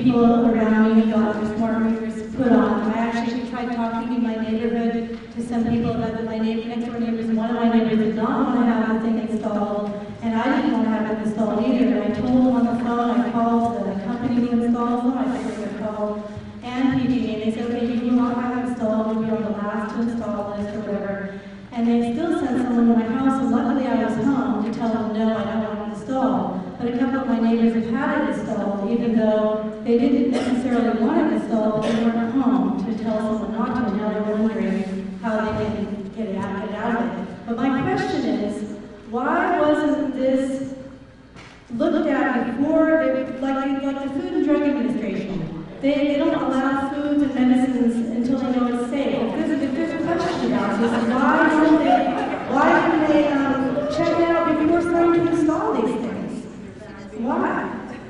people around me got their smart meters put on. I actually tried talking in my neighborhood to some people about my next door neighbors. One of my neighbors did not want to have the thing installed, and I didn't want to have it installed either. And I told them on the phone, I called the company who installs them, I think they were called, and PG&E, and they said, okay, you want to have it installed, we'll be on the last to install list or whatever. And they still sent someone to my house, and luckily I was home to tell them, no, I don't want it installed. But a couple of my neighbors have had it installed, even though they didn't necessarily want it installed, but they weren't home to tell someone not to, and now they're wondering how they can get it out of it. But my question is, why wasn't this looked at before, like the Food and Drug Administration? They don't allow foods and medicines until they know it's safe. If there's a question about this, why didn't they check it out before starting to install these things? Why?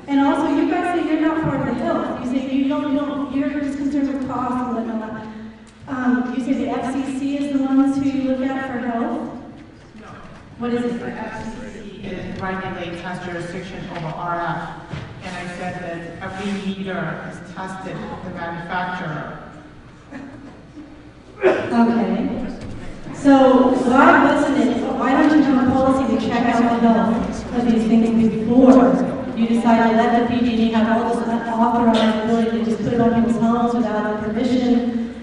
And also, you guys say you're not part of the health. You say you're just concerned with cost and whatnot. You say the FCC is the ones who you look at for health? No. What is it? The FCC regulates, has jurisdiction over RF. And I said that every meter is tested with the manufacturer. Okay. So why don't you have a policy to check out the health of these things before you decide to let the PG&E have all this unauthorized ability to just put it on people's homes without permission,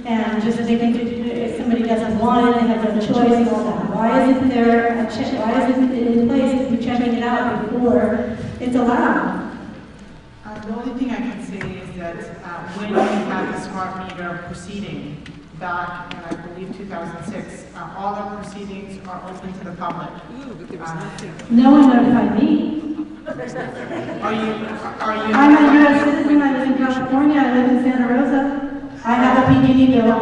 and just they can if somebody doesn't want it, they have no choice and all that. Why isn't there a check? Why isn't it in place to be checking it out before it's allowed? The only thing I can say is that when we had the smart meter proceeding back in, I believe, 2006, all the proceedings are open to the public. No one notified me. Are you? I'm a U.S. citizen. I live in California. I live in Santa Rosa. I have a PG&E bill.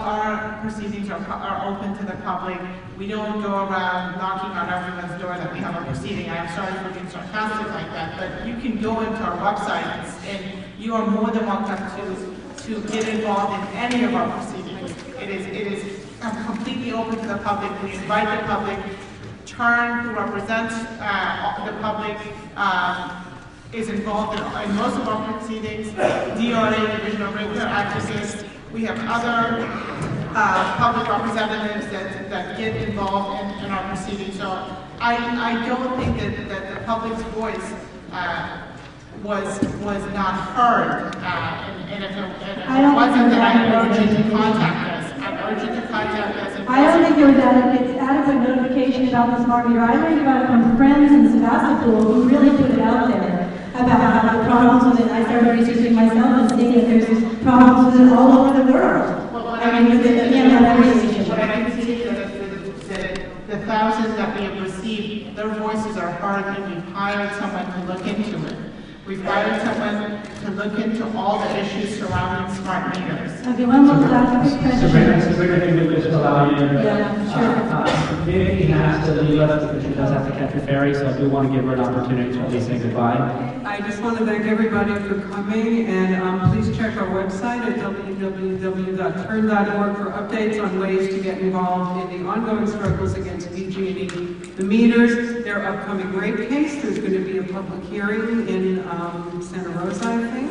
Our proceedings are open to the public. We don't go around knocking on everyone's door that we have a proceeding. I'm sorry for being sarcastic like that, but you can go into our website and you are more than welcome to get involved in any of our proceedings. It is completely open to the public. We invite the public. Turn, who represents the public, is involved in most of our proceedings. DRA, Division of Regular Actresses. We have other public representatives that get involved in our proceedings. So I don't think that the public's voice was not heard. And if it wasn't, then I urge you to contact us. I urge you to contact us. I don't think there was adequate notification about the smart meter. I learned about it from friends in Sebastopol who really put it out there about how the problems with it. I started researching myself and seeing that there's problems with it all over the world. I mean, with the EMF. What I can see is that the thousands that we have received, their voices are heard, and we've hired someone to look into it. We've hired someone to look into all the issues surrounding smart meters. Okay, one more last question. Sabrina, if we could just allow you to... Yeah, sure. Vicky has to leave us because she does have to catch a ferry, so I do want to give her an opportunity to at least say goodbye. I just want to thank everybody for coming, and please check our website at www.turn.org for updates on ways to get involved in the ongoing struggles against PG&E. The meters, their upcoming rate case, there's going to be a public hearing in Santa Rosa, I think.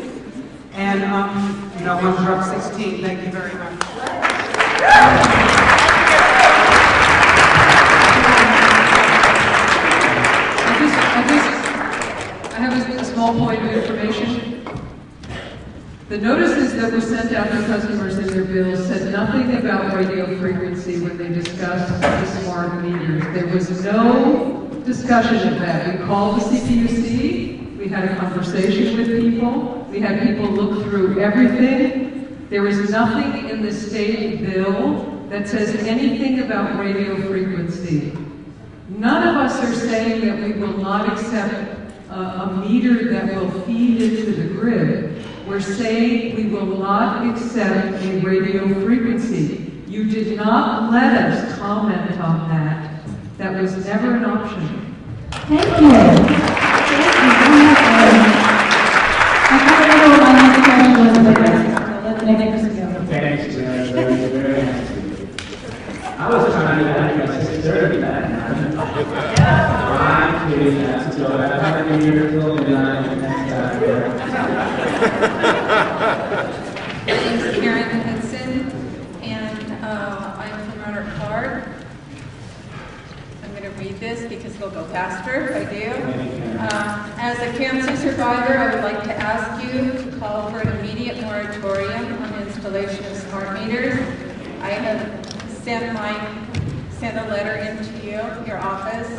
And, on Drug 16. Thank you very much. I have a small point of information. The notices that were sent out to customers in their bills said nothing about radio frequency when they discussed the smart meters. There was no discussion of that. We called the CPUC, we had a conversation with people, we had people look through everything. There was nothing in the state bill that says anything about radio frequency. None of us are saying that we will not accept a meter that will feed into the grid. We're saying we will not accept a radio frequency. You did not let us comment on that. That was never an option. Thank you. I kind of know what my next question was, but let the next person go. Thanks, very nice. I was trying to get out of 6:30 that night. I'm kidding, that's until I have a year till midnight. faster if I do. As a cancer survivor, I would like to ask you to call for an immediate moratorium on installation of smart meters. I have sent a letter into your office,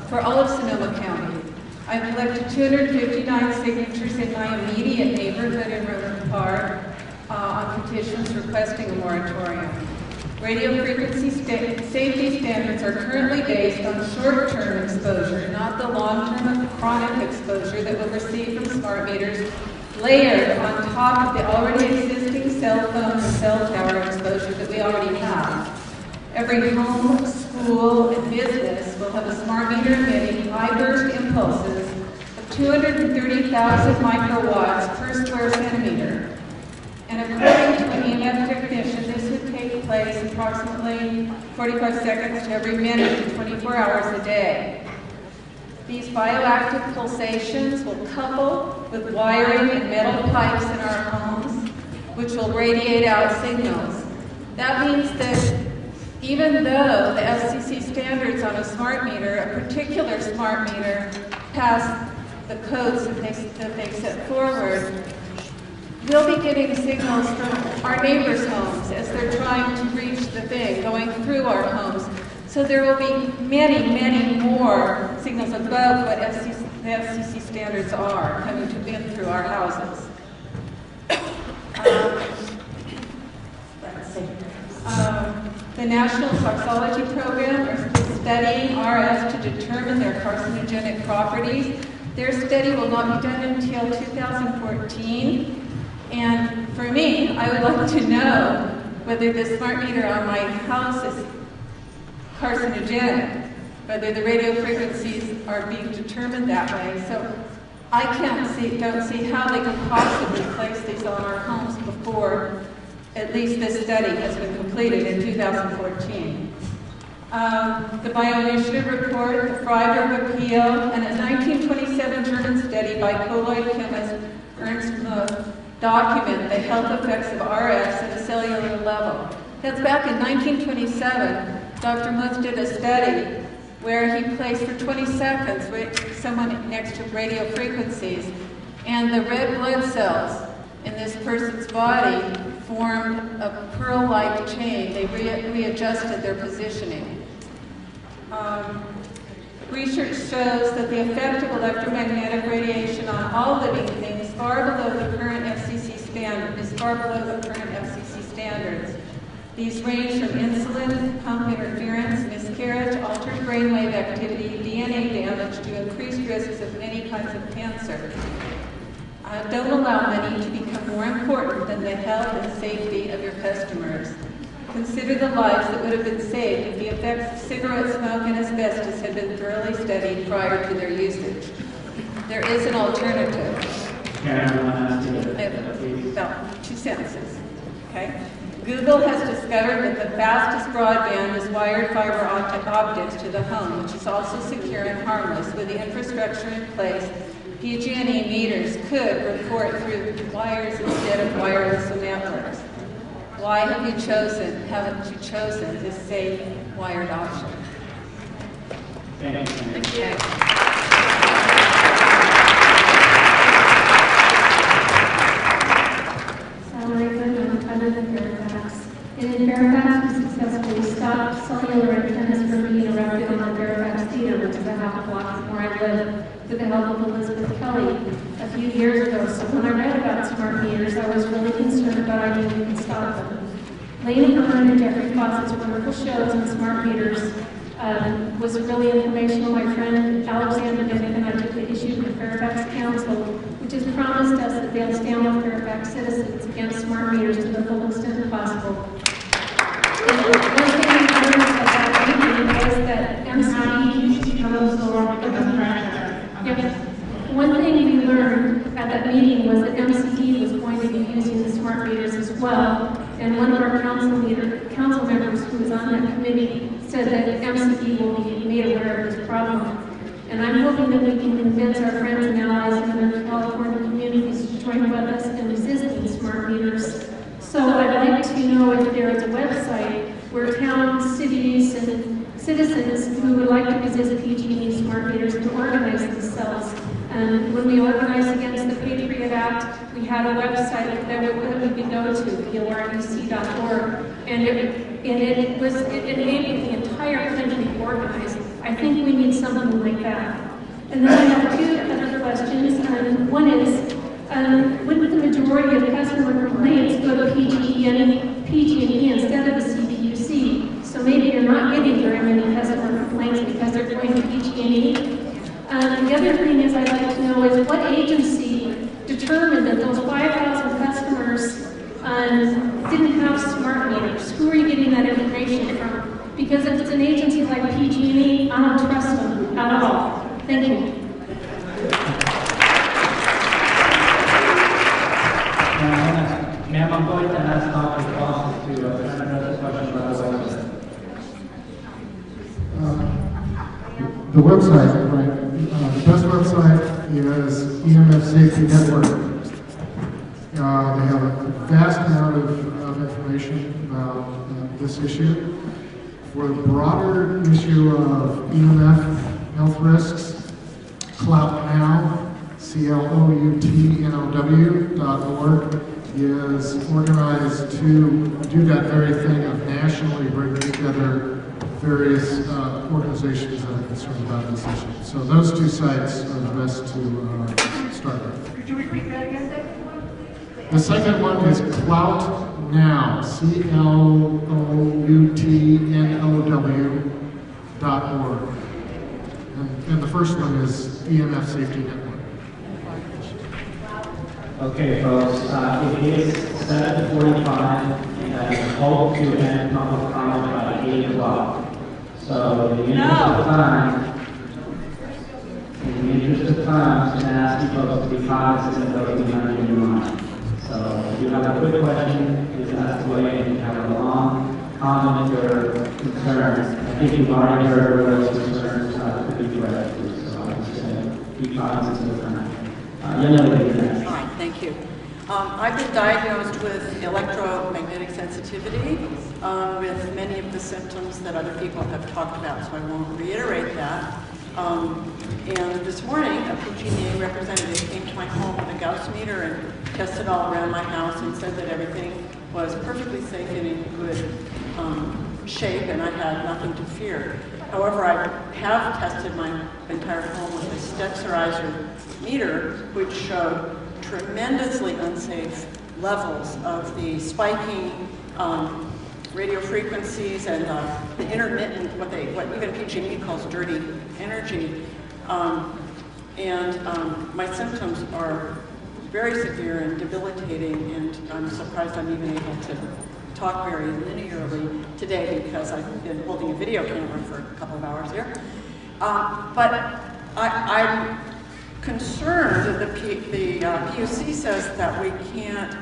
for all of Sonoma County. I've collected 259 signatures in my immediate neighborhood in Roanoke Park on petitions requesting a moratorium. Radio frequency safety standards are currently based on short-term exposure, not the long-term chronic exposure that we'll receive from smart meters, layered on top of the already existing cell phone and cell tower exposure that we already have. Every home, school, and business will have a smart meter emitting high-burst impulses of 230,000 microwatts per square centimeter. And according to an EMF technician, this would take place approximately 45 seconds to every minute, 24 hours a day. These bioactive pulsations will couple with wiring and metal pipes in our homes, which will radiate out signals. That means that even though the FCC standards on a smart meter, a particular smart meter, pass the codes that they set forward, we'll be getting signals from our neighbors' homes as they're trying to reach the thing, going through our homes. So there will be many, many more signals above what the FCC standards are coming in through our houses. Let's see. The National Toxicology Program is studying RF to determine their carcinogenic properties. Their study will not be done until 2014. And for me, I would like to know whether the smart meter on my house is carcinogenic, whether the radio frequencies are being determined that way. So I don't see how they could possibly place these on our homes before at least this study has been completed in 2014. The Bioinitiative Report, the Freiburg Appeal, and a 1927 German study by colloid chemist Ernst Muth document the health effects of RFs at a cellular level. That's back in 1927. Dr. Muth did a study where he placed for 20 seconds with someone next to radio frequencies, and the red blood cells in this person's body formed a pearl-like chain. They readjusted their positioning. Research shows that the effect of electromagnetic radiation on all living things is far below the current FCC standards. These range from insulin, pump interference, miscarriage, altered brainwave activity, DNA damage, to increased risks of many kinds of cancer. Don't allow money to become more important than the health and safety of your customers. Consider the lives that would have been saved if the effects of cigarette smoke and asbestos had been thoroughly studied prior to their usage. There is an alternative. About 2 sentences. Okay? Google has discovered that the fastest broadband is wired fiber optics to the home, which is also secure and harmless. With the infrastructure in place, PG&E meters could report through wires instead of wireless networks. Why haven't you chosen this safe wired option? Thank you. Okay. In Fairfax, we successfully stopped cellular antennas from being erected on the Fairfax Theater, which is a half block from where I live, with the help of Elizabeth Kelly a few years ago. So when I read about smart meters, I was really concerned about how we could stop them. Lane Earn and Jeffrey Fawcett's wonderful shows on smart meters was really informational. My friend Alexander Dimmick and I took the issue to the Fairfax Council, which has promised us that they'll stand with Fairfax citizens against smart meters to the full extent possible. One thing I learned at that meeting was that MCD was going to be using the smart meters as well, and one of our council members who was on that committee said that MCD will be made aware of this problem. And I'm hoping that we can convince our friends and allies in other California communities to join with us in resisting smart meters. So I'd like to know if there is a website where towns, cities, and citizens who would like to resist PG&E smart meters to organize themselves. When we organized against the Patriot Act, we had a website that we could go to, PORDC.org, and it enabled the entire country to organize. I think we need something like that. And then I have two other questions. One is, would the majority of customer complaints go to PG&E instead of the CPUC? So maybe you're not getting very many customer complaints because they're going to PG&E. The other thing is I'd like to know is what agency determined that those 5,000 customers didn't have smart meters? Who are you getting that information from? Because if it's an agency like PG&E, I don't trust them at all. Thank you. Ma'am, I'm going to ask Dr. Foster to address this question about the website. The website, right? The best website is EMF Safety Network. They have a vast amount of information about this issue. For the broader issue of EMF health risks, Clout Now, CLOUTNOW.org is organized to do that very thing of nationally bring together various organizations that are concerned about this issue. So those two sites are the best to start with. Could you repeat that again? The second one is Clout Now, CLOUTNOW.org. And the first one is EMF Safety Network. Okay, folks, it is 7:45, and I hope to end public comment by 8 o'clock. So, in the interest of time, I'm going to ask you folks to be cognizant of those behind in your mind. So, if you have a quick question, please ask away. If you have a long comment or concern, I think you've already heard what those concerns could be directed. So, I'm just going to be cognizant of the time. Fine, thank you. I've been diagnosed with electromagnetic sensitivity with many of the symptoms that other people have talked about, so I won't reiterate that. And this morning, a PG&E representative came to my home with a Gauss meter and tested all around my house and said that everything was perfectly safe and in good shape, and I had nothing to fear. However, I have tested my entire home with a Stetserizer meter, which showed tremendously unsafe levels of the spiking radio frequencies and the intermittent, what even PG&E calls dirty energy. My symptoms are very severe and debilitating, and I'm surprised I'm even able to talk very linearly today because I've been holding a video camera for a couple of hours here. But I'm concerned that the PUC says that we can't,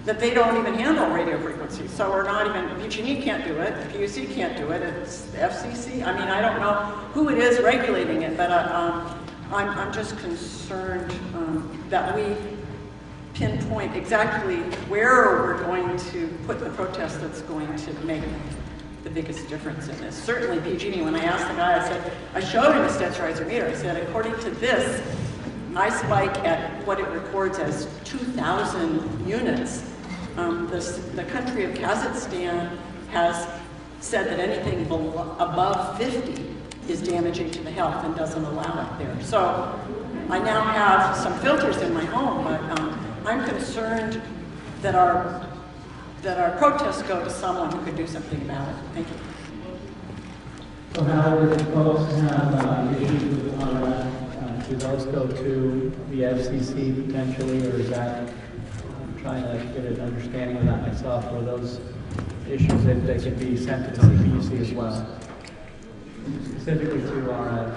that they don't even handle radio frequencies. So we're not even, PG&E can't do it, the PUC can't do it, it's the FCC. I mean, I don't know who it is regulating it, but I'm just concerned that we pinpoint exactly where we're going to put the protest that's going to make the biggest difference in this. Certainly PG&E, when I asked the guy, I said, I showed him a Stetserizer meter. I said, according to this, I spike at what it records as 2,000 units. The country of Kazakhstan has said that anything above 50 is damaging to the health and doesn't allow it there. So I now have some filters in my home, but I'm concerned that our protests go to someone who could do something about it. Thank you. So how would folks have issues with RF? Do those go to the FCC potentially, or is that, I'm trying to get an understanding of that myself, or those issues that they could be sent to the CPUC as well, specifically to RF?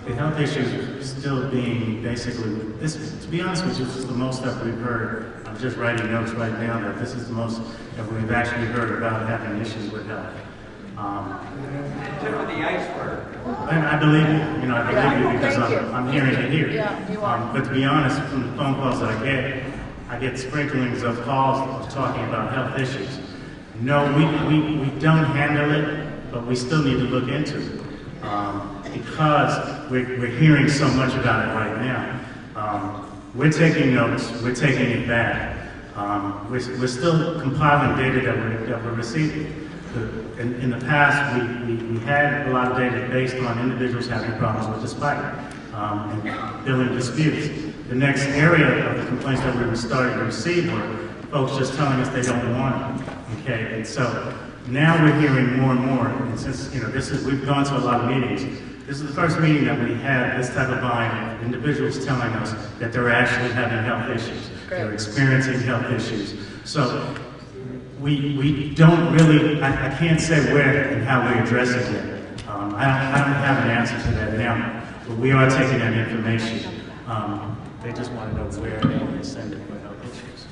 The health issue still being basically, this, to be honest with you, this is the most that we've heard. I'm just writing notes right now that this is the most that we've actually heard about having issues with health. Tip of the iceberg. And I believe you, I believe you because I'm hearing it here. Yeah, you are. But to be honest, from the phone calls that I get sprinklings of calls talking about health issues. No, we don't handle it, but we still need to look into it. Because we're hearing so much about it right now. We're taking notes, we're taking it back. We're still compiling data that we're receiving. In the past, we had a lot of data based on individuals having problems with the spike and billing disputes. The next area of the complaints that we were starting to receive were folks just telling us they don't want it. Okay, and so now we're hearing more and more. And since we've gone to a lot of meetings. This is the first meeting that we had this type of volume of individuals telling us that they're actually having health issues. They're experiencing health issues. So we don't really, I can't say where and how we're addressing it. I don't have an answer to that now, but we are taking that information. They just want to know where they want to send it for health issues.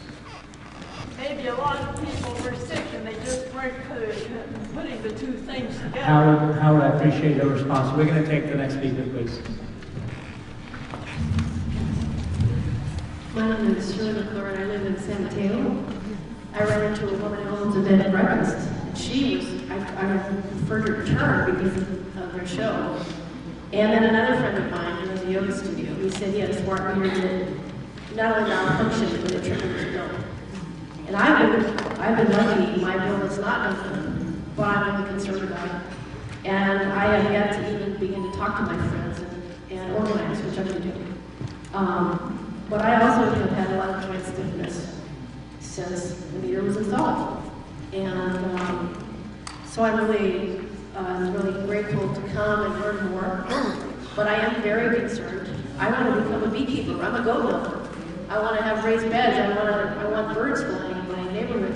Maybe a lot of people were sick and they just weren't putting the two things together. Howard, I appreciate your response. We're going to take the next speaker, please. My name is Shirley McClure and I live in San Mateo. I ran into a woman who owns a bed and breakfast. And she was, I referred her to her because of their show. And then another friend of mine who has a yoga studio, he said he had a smart meter that not only malfunctioned, but it tripled his bill. And I've been lucky, my bill is not done, but I'm really concerned about it. And I have yet to even begin to talk to my friends and organize, which I'm going to do. But I also have had a lot of joint stiffness since the meter was installed. And so I'm really grateful to come and learn more. But I am very concerned. I want to become a beekeeper. I'm a goat milker. I want to have raised beds. I want birds flying in my neighborhood.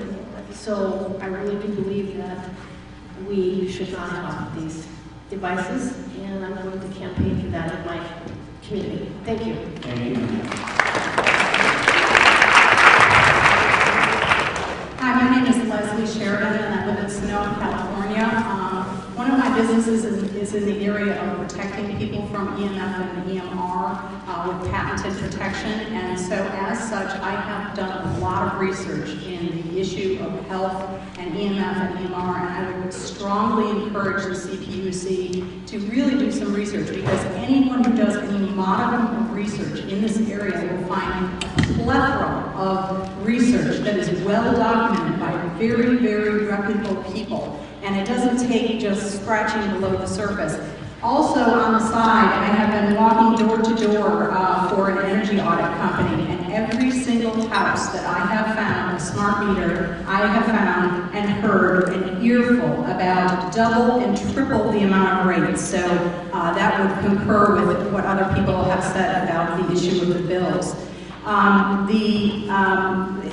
So I really do believe that we should not have these devices, and I'm going to campaign for that in my community. Thank you. Thank you. Hi, my name is Leslie Sheridan, and I live in Sonoma, California. One of my businesses is in the area of protecting people from EMF and EMR with patented protection, and so as such, I have done a lot of research in the issue of health and EMF and EMR, and I would strongly encourage the CPUC to really do some research, because anyone who does any modicum of research in this area will find a plethora of research that is well documented by very, very reputable people. And it doesn't take just scratching below the surface. Also, on the side, I have been walking door to door for an energy audit company, and every single house that I have found a smart meter, I have found and heard an earful about double and triple the amount of rates. So that would concur with what other people have said about the issue of the bills.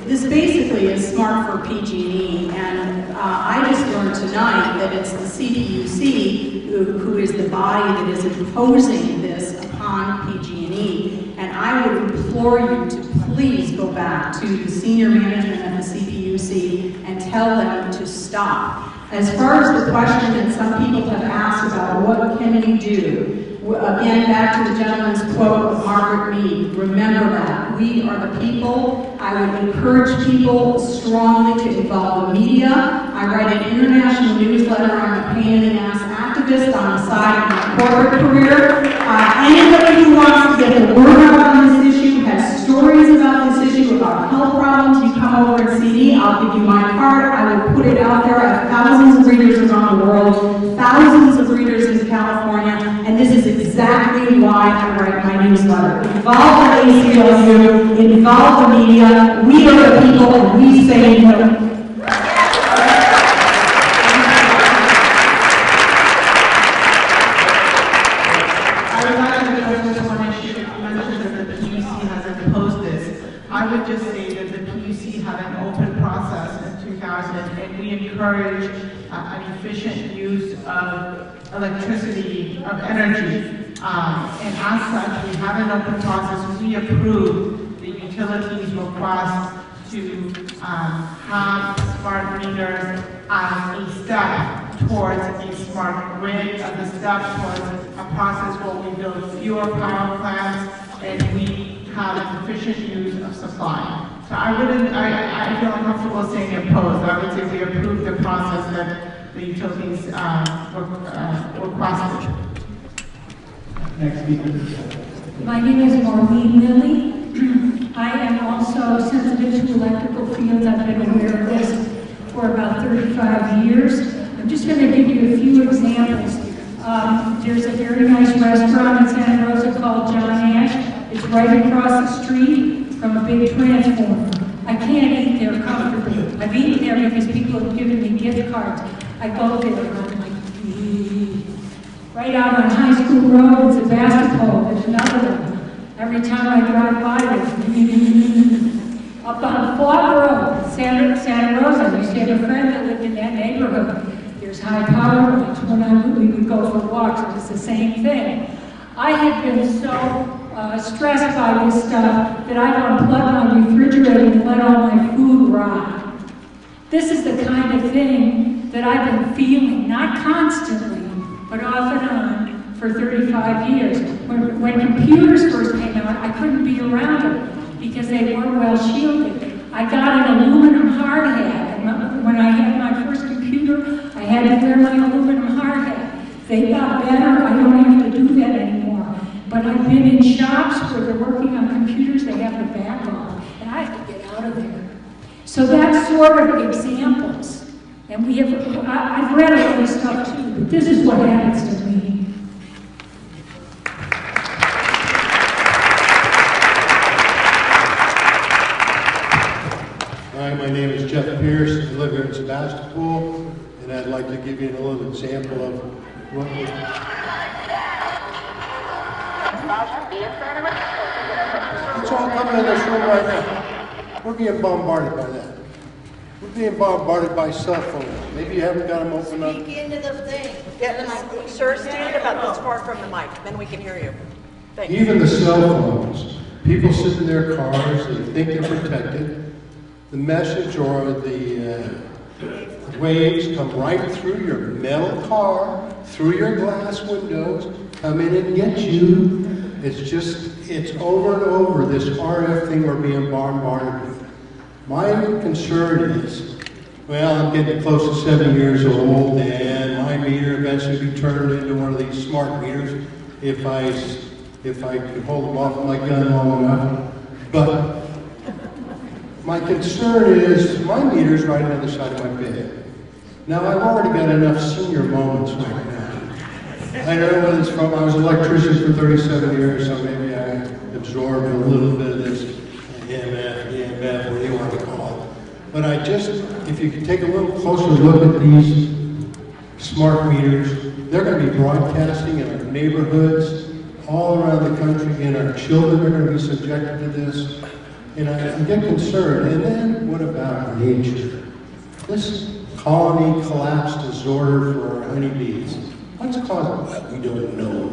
This basically is smart for PG&E, and I just learned tonight that it's the CPUC who is the body that is imposing this upon PG&E, and I would implore you to please go back to the senior management of the CPUC and tell them to stop. As far as the question that some people have asked about what can you do, again, back to the gentleman's quote of Margaret Mead, remember that. We are the people. I would encourage people strongly to involve the media. I write an international newsletter. I'm a pain in the ass activist on the side of my corporate career. Anybody who wants to get the word out on this issue, has stories about this issue, about health problems, you come over and see me. I'll give you my card. I will put it out there. I have thousands of readers around the world, thousands of readers in California, and this is exactly why I write my newsletter. Involve the ACLU, involve the media. We are the people, and we say no. I would just say that the PUC had an open process in 2000, and we encourage an efficient use of electricity, of energy. And as such, we had an open process. We approved the utilities request to have smart meters as a step towards a smart grid, as a step towards a process where we build fewer power plants and we have an efficient use of supply. So I feel uncomfortable saying opposed. I would say we approved the process that the utilities requested. Next speaker. My name is Maureen Lilly. I am also sensitive to electrical fields. I've been aware of this for about 35 years. I'm just going to give you a few examples. There's a very nice restaurant in Santa Rosa called John Ash. It's right across the street from a big transformer. I can't eat there comfortably. I've eaten there because people have given me gift cards. I go there and I'm like, right out on High School Road, it's a basketball. There's another one. Every time I drive by, there's up on Fog Road, Santa Rosa. I used to have a friend that lived in that neighborhood. There's high power lines. When we would go for walks, it was the same thing. I had been so stressed by this stuff that I've unplugged my refrigerator and let all my food rot. This is the kind of thing that I've been feeling, not constantly, but off and on for 35 years. When computers first came out, I couldn't be around them because they weren't well shielded. I got an aluminum hard hat. And when I had my first computer, I had to wear my aluminum hard hat. They got better. I don't have to do that anymore. But I've been in shops where they're working on computers, they have to back off, and I have to get out of there. So that's sort of examples. And we have, I've read all this stuff too, but this is what happens to me. Hi, my name is Jeff Pierce. I live here in Sebastopol, and I'd like to give you a little example of what we... It's all coming in this room right now. We're being bombarded by that. We're being bombarded by cell phones. Maybe you haven't got them open up. Speak into the thing. Sir, stand about this far from the mic, then we can hear you. Thanks. Even the cell phones. People sit in their cars, they think they're protected. The message or the waves come right through your metal car, through your glass windows, come in and get you. It's over and over, this RF thing we're being bombarded with. My concern is, well, I'm getting close to 7 years old, and my meter eventually be turned into one of these smart meters if I could hold them off my gun long enough. But my concern is my meter's right on the other side of my bed. Now, I've already got enough senior moments right now. I don't know what it's from. I was an electrician for 37 years, so maybe I absorbed a little bit of this EMF, whatever you want to call it. But if you could take a little closer look at these smart meters, they're going to be broadcasting in our neighborhoods, all around the country, and our children are going to be subjected to this. And I get concerned. And then what about nature? This colony collapse disorder for our honeybees. What's causing that? We don't know.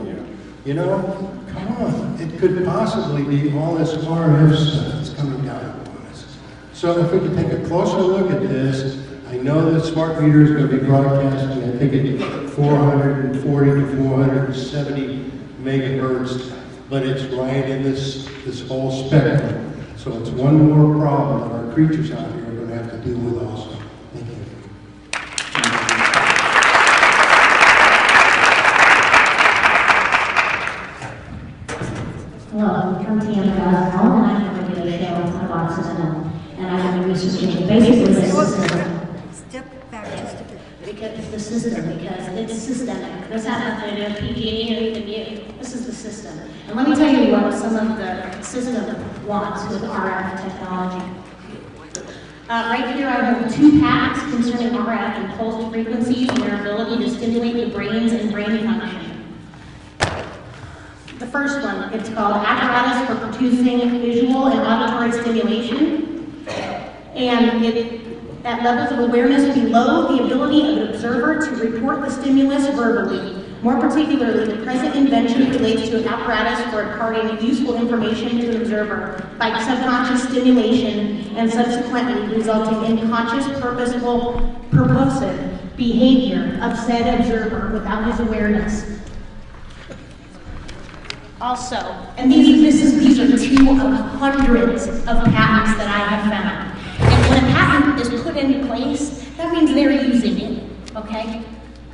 You know, come on. It could possibly be all this RF stuff that's coming down upon us. So if we could take a closer look at this, I know that smart meter is going to be broadcasting, I think at 440 to 470 megahertz, but it's right in this whole spectrum. So it's one more problem that our creatures out here are going to have to deal with also. Thank you. Hello, I'm Tammy Gosnell, and I have a radio show about autism, and I've been researching basically the system. Step back just a bit. Because it's the system, because it's systemic. This has nothing to do with PG&E or even you. This is the system. And let me tell you what some of the system wants with RF technology. Right here I have 2 patents concerning RF and pulsed frequencies and their ability to stimulate the brains and brain function. The first one, it's called Apparatus for Producing Visual and Auditory Stimulation. And at levels of awareness below the ability of an observer to report the stimulus verbally. More particularly, the present invention relates to an apparatus for imparting useful information to an observer by subconscious stimulation and subsequently resulting in conscious, purposive behavior of said observer without his awareness. Also, and these are 2 of hundreds of patents that I have found. And when a patent is put into place, that means they're using it. okay?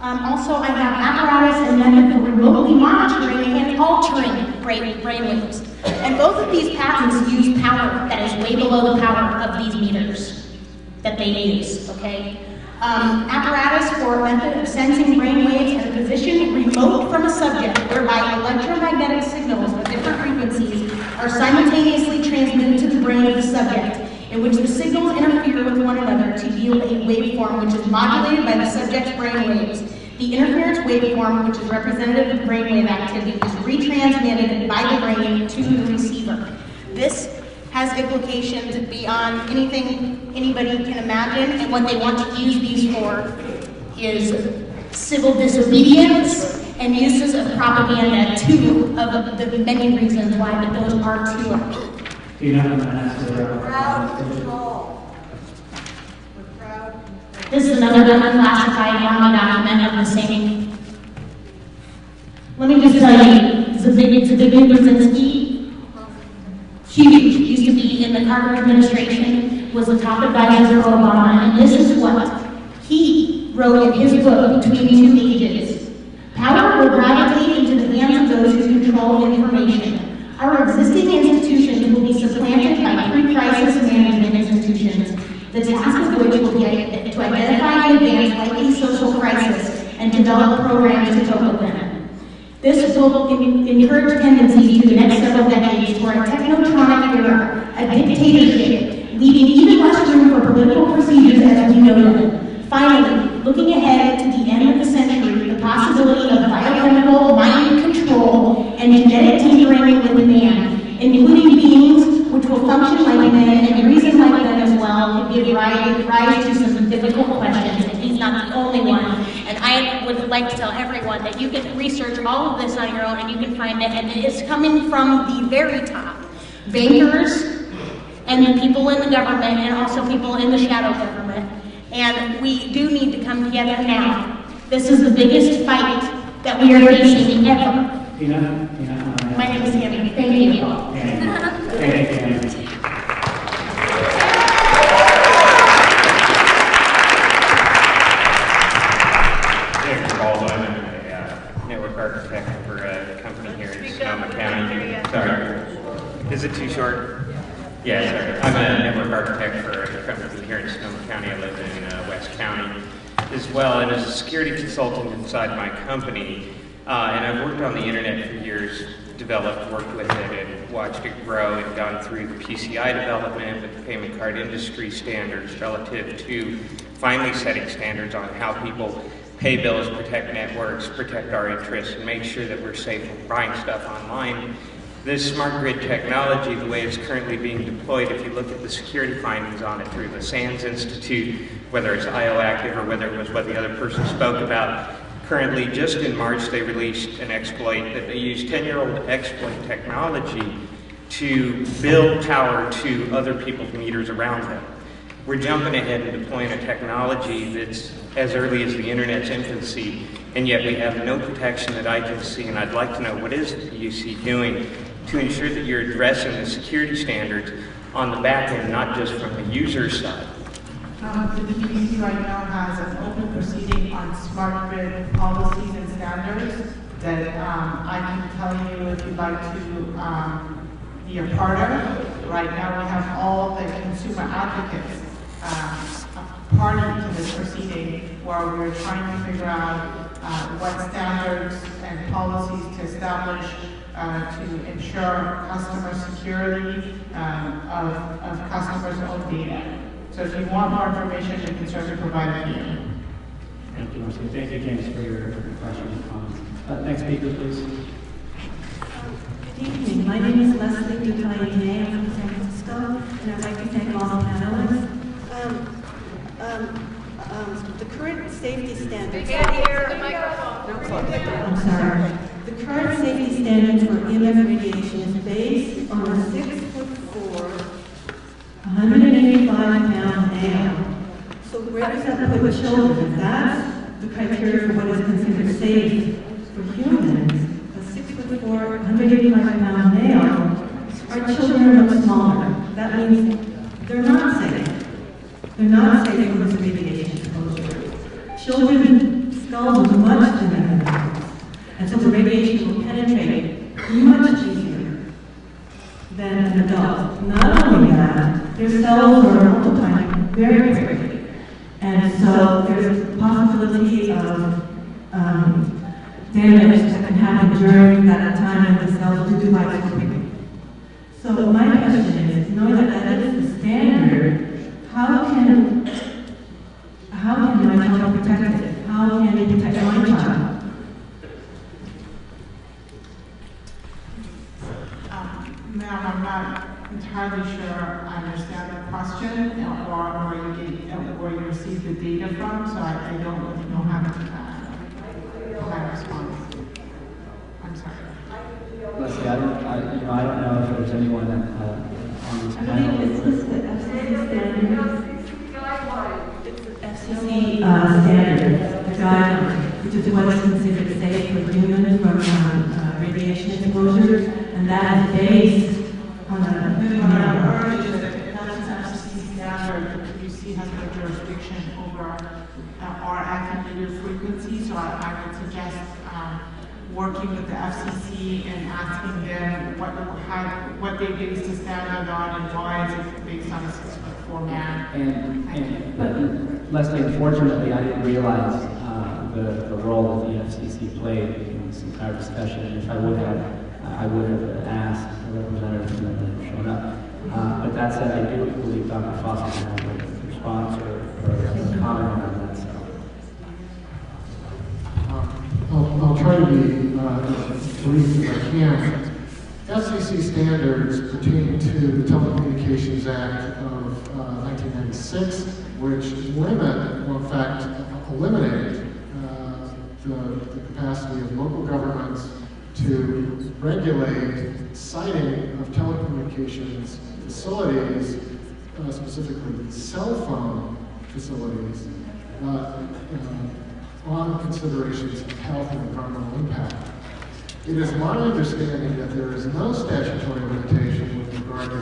Also, I have apparatus and method for remotely monitoring and altering brainwaves. And both of these patents use power that is way below the power of these meters that they use, okay? Apparatus for method of sensing brainwaves at a position remote from a subject, whereby electromagnetic signals of different frequencies are simultaneously transmitted to the brain of the subject, in which the signals interfere with one another to yield a waveform which is modulated by the subject's brainwaves. The interference waveform, which is representative of brainwave activity, is retransmitted by the brain to the receiver. This has implications beyond anything anybody can imagine, and what they want to use these for is civil disobedience and uses of propaganda, two of the many reasons why those are too. This is another unclassified Army document of the same. Let me just tell you, it's a big Brzezinski. Huge, used to be in the Carter administration, was the top advisor for Obama, and this is what he wrote in his book, Between Two Ages. Power will gravitate into the hands of those who control information. Our existing institutions will be supplanted by pre-crisis management institutions, the task of which will be to identify and advance likely social crisis and develop programs to cope with them. This will encourage tendencies to the next several decades toward a technotronic era, a dictatorship, leaving even less room for political procedures as we know them. Finally, looking ahead to the end of the century, the possibility of biochemical mind control and genetic tinkering with man, including beings which will function like men and reason like them as well, can give rise to some difficult questions, and he's not the only one. And I would like to tell everyone that you can research all of this on your own and you can find it, and it is coming from the very top. Bankers and people in the government and also people in the shadow government. And we do need to come together now. This is the biggest fight that we are facing ever. My name is Tammy. Thank you. Thank you. Network architect for a company here in Sonoma County. Sorry, is it too short? Yeah, sorry. I'm a network architect for a company here in Sonoma County. I live in West County as well, and as a security consultant inside my company, and I've worked on the internet for years, worked with it, and watched it grow, and gone through the PCI development with the payment card industry standards relative to finally setting standards on how people pay bills, protect networks, protect our interests, and make sure that we're safe from buying stuff online. This smart grid technology, the way it's currently being deployed, if you look at the security findings on it through the SANS Institute, whether it's IO Active or whether it was what the other person spoke about, currently, just in March, they released an exploit that they use 10-year-old exploit technology to build power to other people's meters around them. We're jumping ahead and deploying a technology that's as early as the internet's infancy, and yet we have no protection that I can see, and I'd like to know what is the PUC doing to ensure that you're addressing the security standards on the back end, not just from the user side. The PUC right now has an open proceeding on smart grid policies and standards that I can tell you if you'd like to be a part of. Right now we have all the consumer advocates party to this proceeding where we're trying to figure out what standards and policies to establish to ensure customer security of customers' own data. So if you want more information, we can certainly provide it to you. Thank you, Marcy. Thank you, James, for your questions and comments. Next speaker, please. Good evening. My name is Leslie Dupaille. I'm from San Francisco, and I'd like to thank all the panelists. The current safety standards. I'm sorry. The current safety standards for EMF radiation is based on a 6'4", 185-pound male. So where does that put children? If that's the criteria for what is considered safe for humans, a 6'4", 185-pound male, our children are much smaller. That means they're not safe. They're not safe from this radiation exposure. children's skulls are much thinner than adults. And so the radiation will penetrate much easier than an adult. Not only that, their cells are multiplying very quickly. And so there's a possibility of damage that can happen during that time when the cells do divide so quickly. So my question is, knowing that that is the standard, how can my child be protected? How can it protect my child? Ma'am, I'm not entirely sure I understand the question or where you received the data from, so I don't really know how to respond. I'm sorry. Leslie, I don't know if there's anyone on this panel. I believe it's the FCC standard, the guideline, which is what is considered safe for humans from radiation exposure, and that is based on a FCC has no jurisdiction over our activated frequency, so I would suggest working with the FCC and asking them what they base the standard on and why is it based on a 6'4" man. But Leslie, unfortunately, I didn't realize the role that the FCC played in this entire discussion. And if I would have asked a representative from them to show up. But that said, I do believe Dr. Foster can have a response or comment on that. So. I'll try to be as brief as I can. FCC standards pertain to the Telecommunications Act of 1996, which in fact, eliminated the capacity of local governments to regulate siting of telecommunications facilities, specifically cell phone facilities, on considerations of health and environmental impact. It is my understanding that there is no statutory limitation with regard to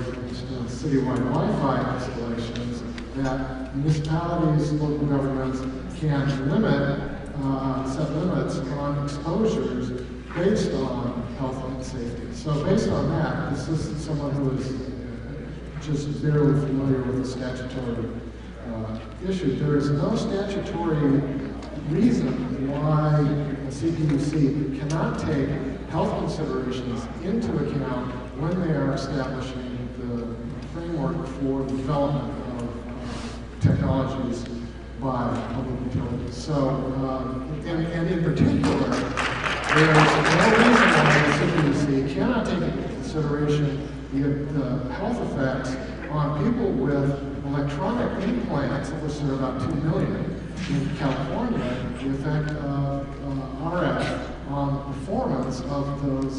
citywide Wi-Fi installations, that municipalities, local governments can set limits on exposures based on health and safety. So based on that, this is someone who is just barely familiar with the statutory issue. There is no statutory reason why the CPUC cannot take health considerations into account when they are establishing the framework for the development of technologies by public utilities. So, and in particular, there is no reason why the CPUC cannot take into consideration the health effects on people with electronic implants, of which there are about 2 million in California, the effect of RF on performance of those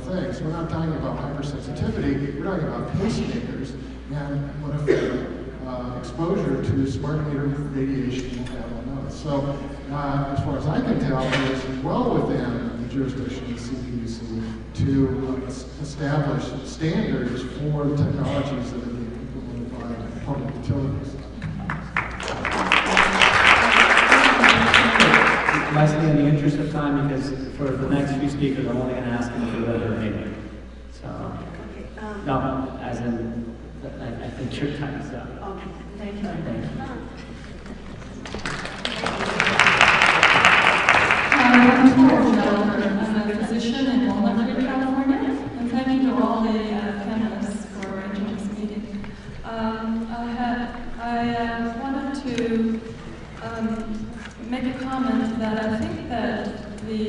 things. We're not talking about hypersensitivity, we're talking about pacemakers and what effect exposure to smart meter radiation will have on those. So, as far as I can tell, it is well within the jurisdiction of the CPUC to establish standards for the technologies that are being implemented by public utilities. Leslie, in the interest of time, because for the next few speakers, I'm only going to ask them for their name. So, no, as in, I think your time is up. Okay, thank you. Thank you. I'm a physician in Walnut Creek, California, and thank you to all the panelists for arranging this meeting. I wanted to make a comment that I think that the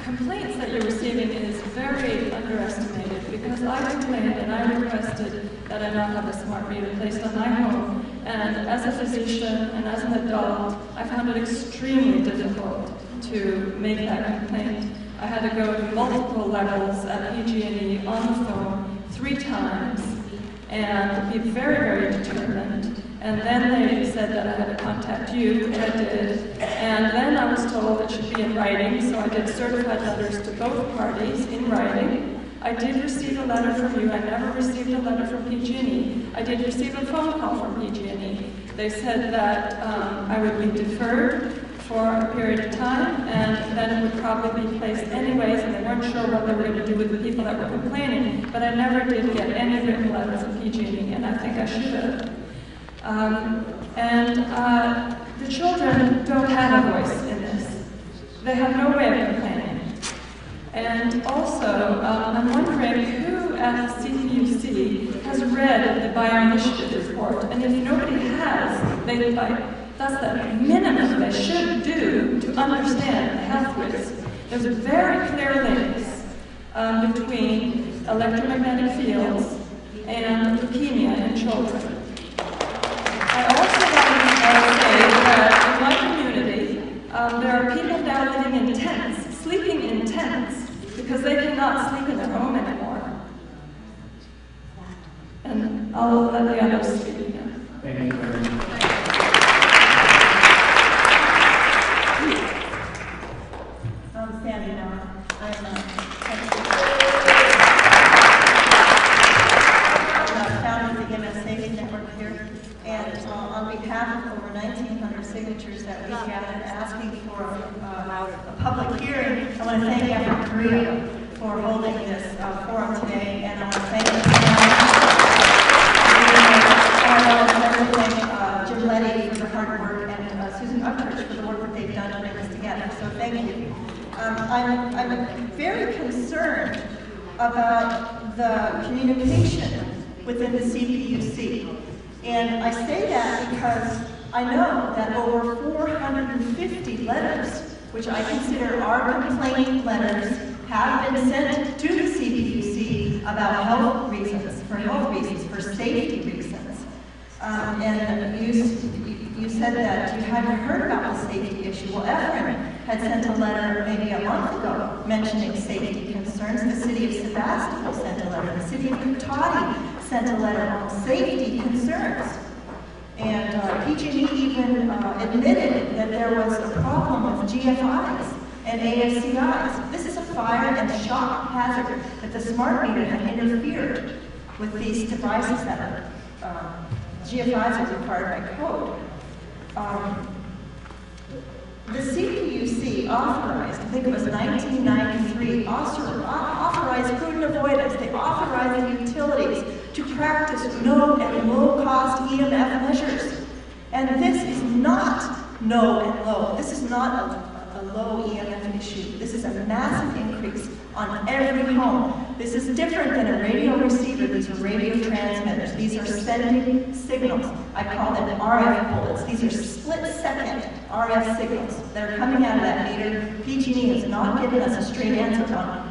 complaints that you're receiving is very underestimated, because I complained and I requested that I not have a smart meter placed on my home, and as a physician and as an adult, I found it extremely difficult to make that complaint. I had to go to multiple levels at PG&E on the phone 3 times and be very, very determined. And then they said that I had to contact you, and I did. And then I was told it should be in writing, so I did certified letters to both parties in writing. I did receive a letter from you. I never received a letter from PG&E. I did receive a phone call from PG&E. They said that I would be deferred for a period of time, and then it would probably be placed anyways, and they weren't sure what they were going to do with the people that were complaining, but I never did get any written letters of PG&E, and I think I should have. The children don't have a voice in this. They have no way of complaining. And also, I'm wondering who at the CPUC has read the Bioinitiative report, and if nobody has, that's the minimum they should do to understand the health risks. There's very clear links between electromagnetic fields and leukemia in children. I also want to say that in my community, there are people now living in tents, sleeping in tents, because they cannot sleep in their home anymore. And I'll let the others speak again. Thank you very much. I'm Sandy now. I'm founder of the EMS Safety Network here. And on behalf of over 1,900 signatures that we gathered asking for a public hearing, I want to thank Effort Korea for holding this forum today, and I want to thank Jim Letty for the hard work, and Susan Upchurch for the work that they've done to bring this together. So thank you. I'm very concerned about the communication within the CPUC. And I say that because I know that over 450 letters, which I consider are complaint letters, have been sent to the CPUC about health reasons, for safety reasons. And you said that you hadn't heard about the safety issue. Well, Efren had sent a letter maybe a month ago mentioning safety concerns. The city of Sebastopol sent a letter. The city of Cotati sent a letter on safety concerns. And PG&E even admitted that there was a problem with GFIs and AFCIs. This is a fire and shock hazard, that the smart meter had interfered with these devices that are, GFIs are required by code. The CPUC authorized, I think it was 1993, authorized prudent avoidance. They authorized the utilities to practice no and low-cost EMF measures. And this is not no and low. This is not a low EMF issue. This is a massive increase on every home. This is different than a radio receiver. These are radio transmitters. These are sending signals. I call them RF bullets. These are split-second RF signals that are coming out of that meter. PG&E has not given us a straight answer on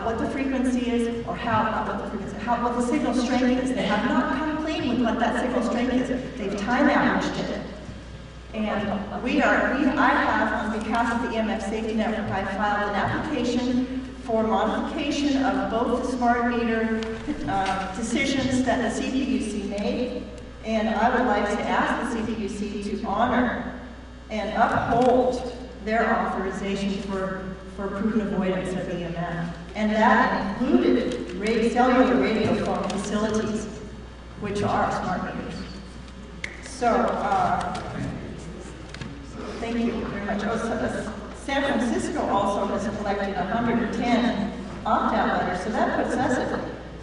what the frequency is, or what the signal strength is. They have not come clean with what that signal strength is. They've time averaged it. And I have, on behalf of the EMF Safety Network, I filed an application for modification of both the smart meter decisions that the CPUC made, and I would like to ask the CPUC to honor and uphold their authorization for prudent avoidance of EMF. And that included cellular radio phone facilities, which are smart meters. So, thank you very much. San Francisco also has collected 110 opt-out letters, so that puts us at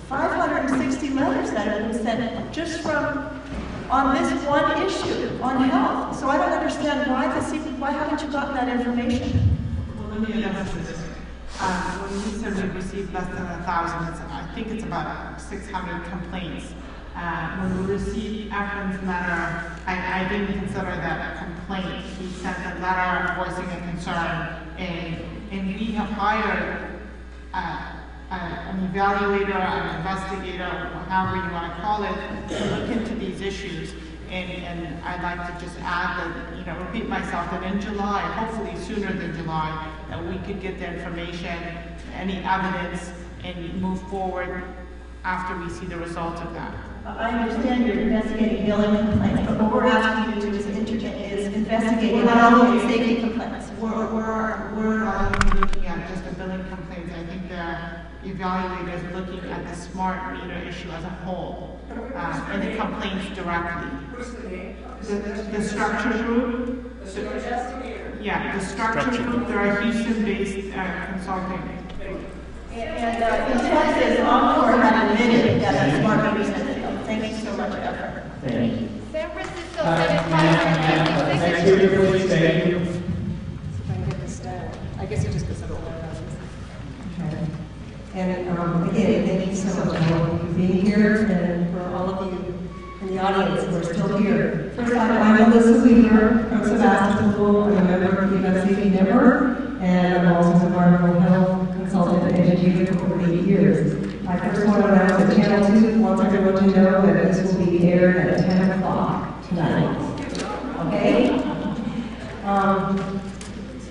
560 letters that have been sent just on this one issue, on health. So I don't understand why haven't you gotten that information? Well, let me answer this. When we said we received less than 1,000, I think it's about 600 complaints. When we received Efren's letter, I didn't consider that a complaint. He sent a letter voicing a concern, and we have hired an evaluator, an investigator, however you want to call it, to look into these issues. And I'd like to just add that, repeat myself, that in July, hopefully sooner than July, that we could get the information, any evidence, and move forward after we see the results of that. I understand you're investigating billing complaints, but what we're asking you to do is investigate health and safety complaints. We're looking at just the billing complaints. I think evaluators looking at the smart meter issue as a whole, and the complaints directly. The structure group. Yeah, the structure group. They're a Houston-based consulting. And in Texas, Encore had admitted that a smart meter system. Thank you so much, Effort. Thank you. San Francisco Next speaker, please. Thank you. I guess it just goes over. And again, thank you so much for being here and for all of you in the audience who are still here. First, I'm Alyssa Weaver from Sebastopol. I'm a member of the USAP Network, and I'm also an environmental health consultant and educator for over 8 years. I first want to announce that Channel 2 wants everyone to know that this will be aired at 10 o'clock tonight. Okay?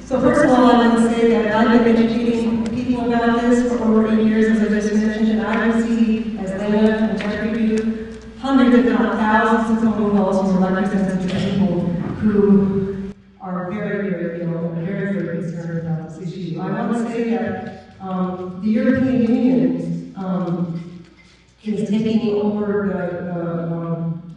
So first of all, I want to say that I've been educating people about this for over 8 years, as I just mentioned, and I receive, as Lena and Jeffrey do, hundreds if not thousands of phone calls from electric sensitive people who are very, very ill and very, very concerned about this issue. I want to say that the European Union is taking over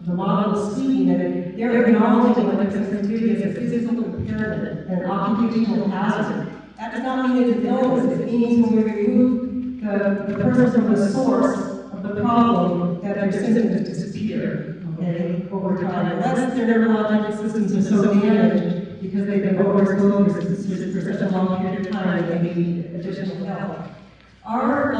the model of Sweden, and they're acknowledging electric sensitivity as a physical impairment and occupational hazard. That does not mean it's an illness. It means when we remove the person from the source of the problem, that their symptoms disappear, okay, over time. Unless their neurological systems are so damaged because they've been overexposed for such a long period of time that they need additional help. Our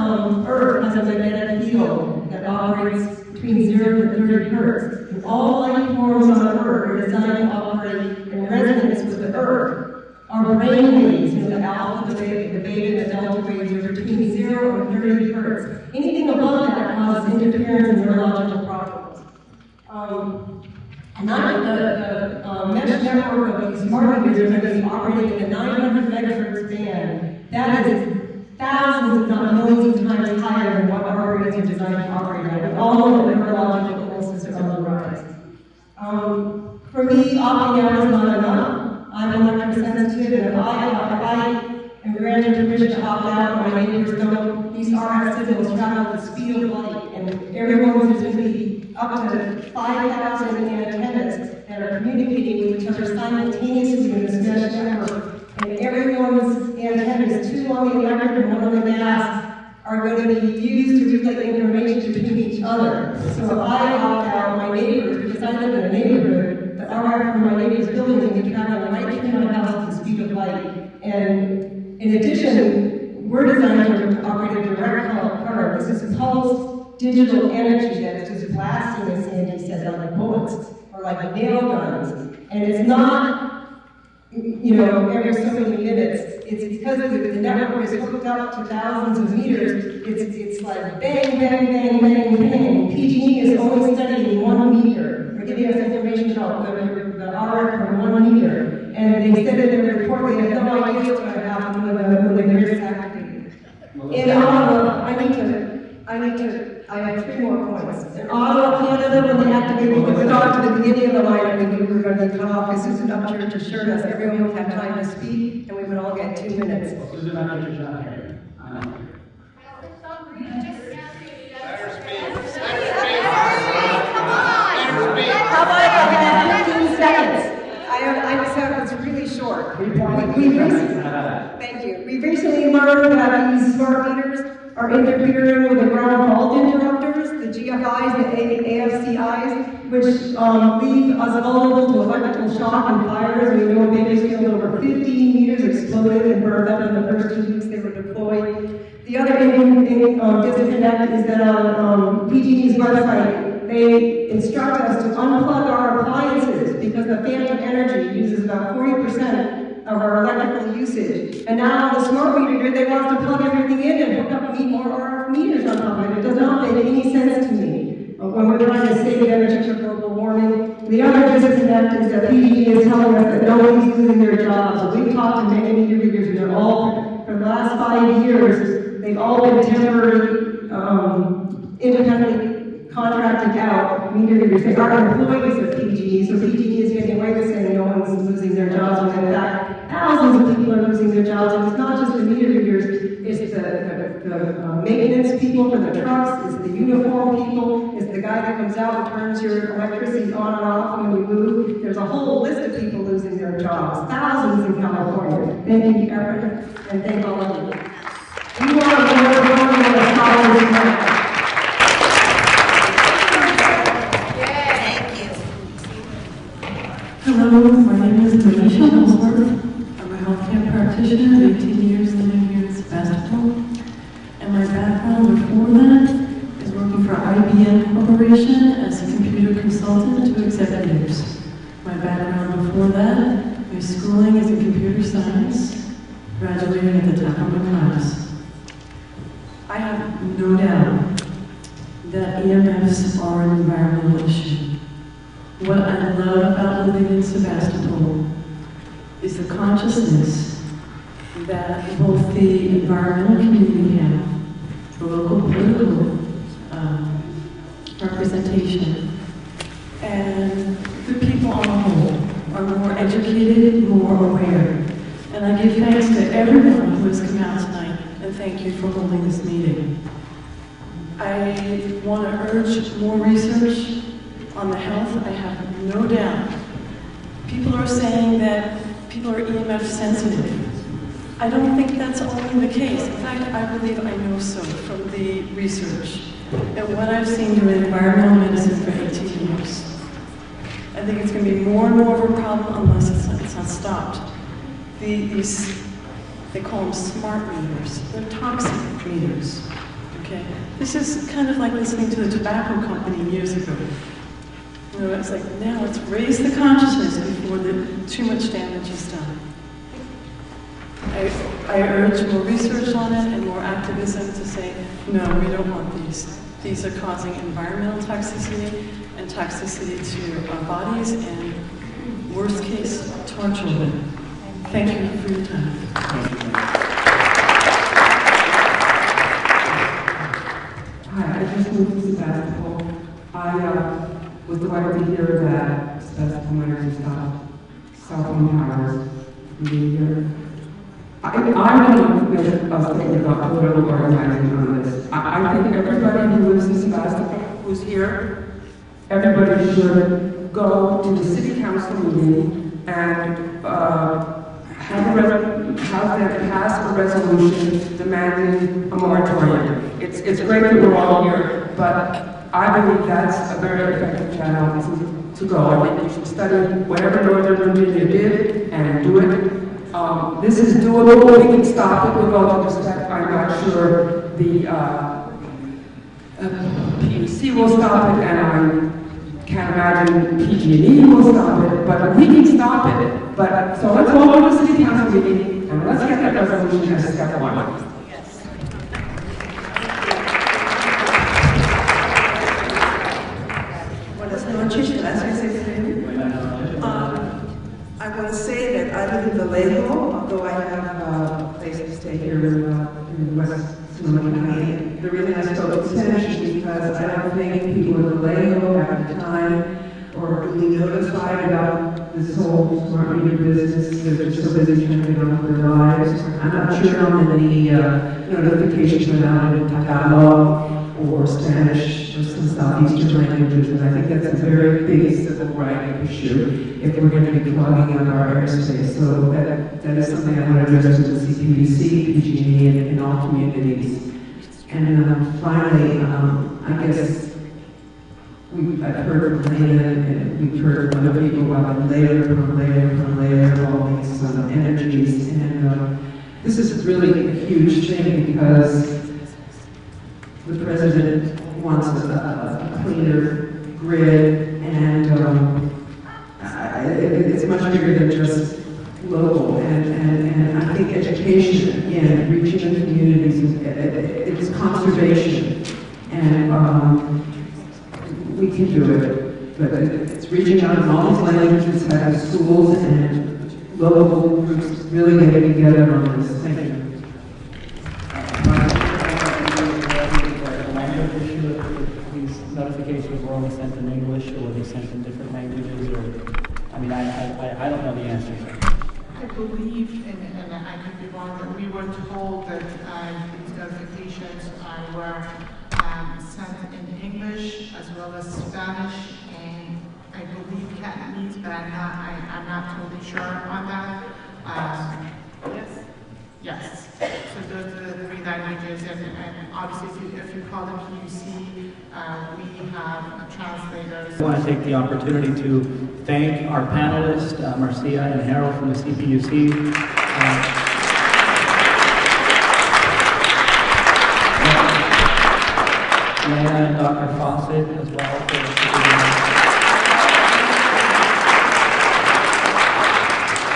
Earth has a magnetic field that operates between 0 and 30 hertz. And all life forms on Earth are designed to operate in resonance with the Earth. Our brain waves, the alpha, the beta, and the delta waves are between 0 and 30 hertz. Anything above that causes interference and neurological problems. And the mesh network of these smart meters are going to be operating in the 900 megahertz band. That is thousands, if not millions of times higher than what our brains are designed to operate at. We all know that neurological illnesses are on the rise. For me, opting out is not enough. I'm electrosensitive, and if I am granted permission to opt out, my neighbors don't, these RF signals travel at the speed of light, and everyone's going to be up to 5,000 antennas that are communicating with each other simultaneously in this mesh network. And everyone's antennas, 2 on the electric and 1 on the gas, are going to be used to relay information between each other. So if I opt out, my neighbors, because I live in a neighborhood, the RF from my neighbor's building is going to be traveling right through my house at the speed of light. And in addition, we're designed to operate a direct current. This is pulsed digital energy that is just blasting, as Sandy said, like bullets or like nail guns. And it's not, you know, every so many minutes. It's because the network is hooked up to thousands of meters. It's like bang, bang, bang, bang, bang. PG&E is only studying 1 meter. They're giving us information about the RF from 1 meter. And they said in their report they have no idea what's going to happen when the grid is activated. In Ottawa, I have 3 more points. In Ottawa, Canada, when they activated the start to the beginning of the line, I think we were going to be cut off because Susan Upchurch assured us everyone would have time to speak, and we would all get 2 minutes. Susan Upchurch is not here. How about if I have 15 seconds? I just have, it's really short. Thank you. We recently learned that these smart meters are interfering with the ground fault interrupters, the GFIs, the AFCIs, which leave us vulnerable to electrical shock and fires. We know Bakersfield over 15 meters exploded and burned up in the first 2 weeks they were deployed. The other disconnect is that on PG&E's website, they instruct us to unplug our appliances because the phantom energy uses about 40% of our electrical usage. And now on the smart meter grid, they want us to plug everything in and hook up more RF meters on top of it. It does not make any sense to me when we're trying to save energy for global warming. The other disconnect is that PG&E is telling us that nobody's losing their jobs. We've talked to many meter readers, and they're all, for the last 5 years, they've all been temporary, independently contracted out meter readers. They are employees of PG&E, so PG&E is getting away with saying no one's losing their jobs, when in fact, thousands of people are losing their jobs, and it's not just the meter readers. it's the maintenance people for the trucks, it's the uniform people, it's the guy that comes out and turns your electricity on and off when you move. There's a whole list of people losing their jobs, thousands in California. Thank you, Erin, and thank all of you. We want to know the scholars now. Hello, my name is Manisha Ellsworth. I'm a healthcare practitioner, 18 years living here in Sebastopol. And my background before that is working for IBM Corporation as a computer consultant to executives. My background before that, my schooling is in computer science, graduating at the top of my class. I have no doubt that EMFs are an environmental issue. What I love about living in Sebastopol is the consciousness that both the environmental community have, the local political representation, and the people on the whole are more educated, more aware. And I give thanks to everyone who has come out tonight, and thank you for holding this meeting. I want to urge more research on the health. I have no doubt. People are saying that people are EMF sensitive. I don't think that's only the case. In fact, I believe I know so from the research and what I've seen doing environmental medicine for 18 years. I think it's going to be more and more of a problem unless it's not stopped. They call them smart meters. They're toxic meters. Okay? This is kind of like listening to the tobacco company years ago. You know, it's like, now let's raise the consciousness before too much damage is done. I urge more research on it and more activism to say, no, we don't want these. These are causing environmental toxicity and toxicity to our bodies and, worst case, to our children. Thank you for your time. Hi, I just moved to Sebastopol. I was delighted to hear that Sebastopol miners stopped cell phone towers from being here. I really with us thinking about political organizing on this. I think everybody who lives in Sebastopol who's here, everybody should go to the city council meeting and have them pass a resolution demanding a moratorium. It's great that we're all here, but I believe that's a very effective channel to go. I think we should study whatever Northern Virginia did and do it. This is doable. We can stop it with all due respect. I'm not sure the PUC will stop it, and I can't imagine PG&E will stop it, but we can stop it. But so let's all go to the city council meeting and let's get that resolution as step one. I want to say that I live in Vallejo, although I have a place to stay here in West Sonoma County. The reason I spoke Spanish is because I don't think people in Vallejo have the time or really notified about this whole smart meter business. They're just so busy trying to get on with their lives. I'm not sure how many notifications went out in Tagalog or Spanish or some southeastern languages, and I think that's a very big civil rights issue if we're going to be clogging up our airspace. So that is something I want to address with the CPUC, PG&E, and in all communities. And finally, I guess I've heard from Lena, and we've heard from other people about layer, all these energies, and this is really a huge thing because the president wants a cleaner grid, and it's much bigger than just local. And I think education, again, reaching the communities, it's conservation, and we can do it. But it's reaching out in all these languages, having schools and local groups really getting together on this. Thank you. Notifications were only sent in English, or were they sent in different languages, or, I mean, I don't know the answer. I believe, and I could be wrong, that we were told that these notifications were sent in English as well as Spanish, and I believe Cantonese, but I'm not totally sure on that. Yes. Yes. So those are the 3 languages, and obviously if you call them PUC, we have translators. I want to take the opportunity to thank our panelists, Marcia and Harold from the CPUC. Lana and Dr. Fawcett as well for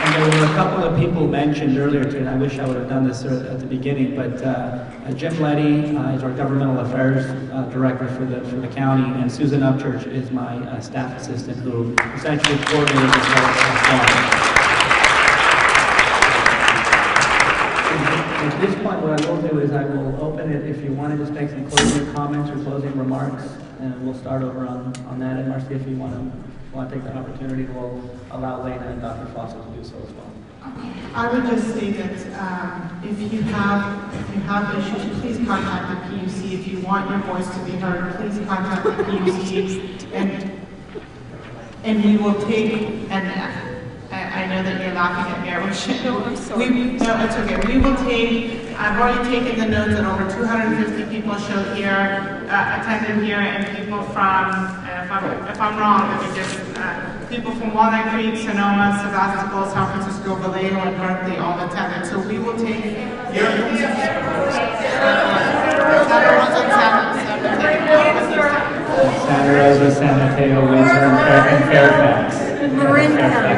and there were a couple of people mentioned earlier today, and I wish I would have done this at the beginning, but Jim Letty is our governmental affairs director for the county, and Susan Upchurch is my staff assistant who essentially coordinated this whole At this point, what I will do is I will open it if you want to just make some closing comments or closing remarks, and we'll start over on that. And Marcia, if you want to take that opportunity, we'll allow Lena and Dr. Fawcett to do so as well. I would just say that if you have issues, please contact the PUC. If you want your voice to be heard, please contact the PUC, and we will take I know that you're laughing at me. No, I'm sorry. No, it's okay. We will take, I've already taken the notes that over 250 people showed here, attended here, and people from, if I'm wrong, let me just, people from Walnut Creek, Sonoma, Sebastopol, San Francisco, Vallejo, and Berkeley all attended. So we will take your Santa Rosa, San Mateo, Windsor, and Fairfax. Marin County.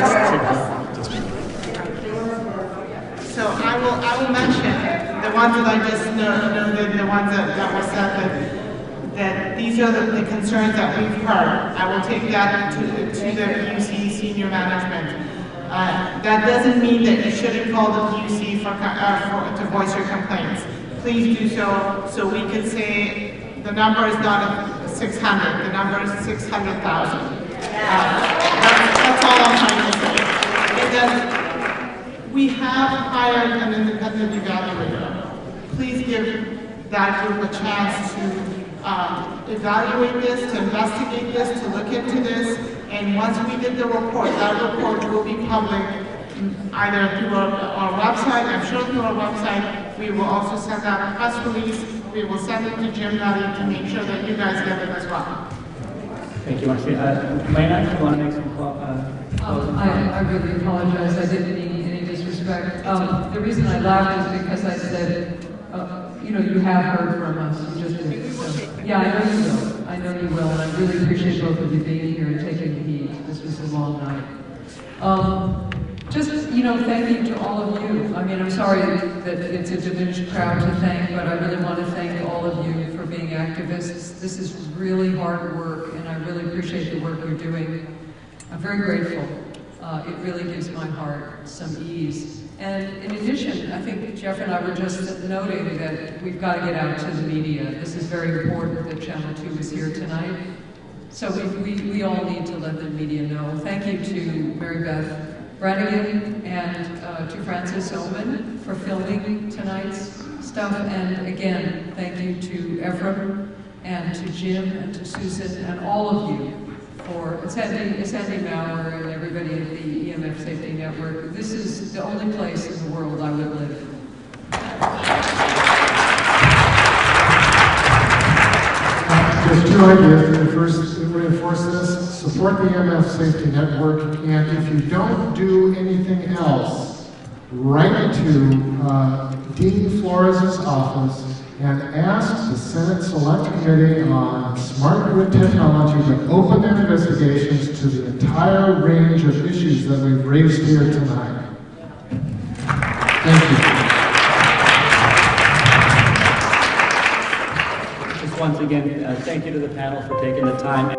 So I will mention the ones that I just know the ones that were said that these are the concerns that we've heard. I will take that to the PUC senior management. That doesn't mean that you shouldn't call the PUC to voice your complaints. Please do so we can say the number is not 600, the number is 600,000. That's all I'm trying to say. And then we have hired an independent evaluator. Please give that group a chance to evaluate this, to investigate this, to look into this. And once we get the report, that report will be public either through our website, I'm sure through our website. We will also send out a press release. We will send it to Jim Nutty to make sure that you guys get it as well. Thank you, Marcia. Lena, if you want to make some closing I really apologize. I didn't mean any disrespect. The reason I laughed is because I said, you have heard from us. You just did. So, yeah, I know you will. I know you will, and I really appreciate both of you being here and taking the heat. This was a long night. Thank you to all of you. I mean, I'm sorry that it's a diminished crowd to thank, but I really want to thank all of you for being activists. This is really hard work, and I really appreciate the work you're doing. I'm very grateful. It really gives my heart some ease. And in addition, I think Jeff and I were just noting that we've got to get out to the media. This is very important that Channel 2 is here tonight. So we all need to let the media know. Thank you to Mary Beth Brannigan and to Francis Oman for filming tonight's stuff. And again, thank you to Ephraim and to Jim and to Susan and all of you for Sandy Maurer and everybody at the EMF Safety Network. This is the only place in the world I would live. There's 2 ideas. The first, reinforce this, support the EMF Safety Network, and if you don't do anything else, write to Dean Flores' office and ask the Senate Select Committee on Smart Grid Technology to open their investigations to the entire range of issues that we've raised here tonight. Thank you. Once again, thank you to the panel for taking the time.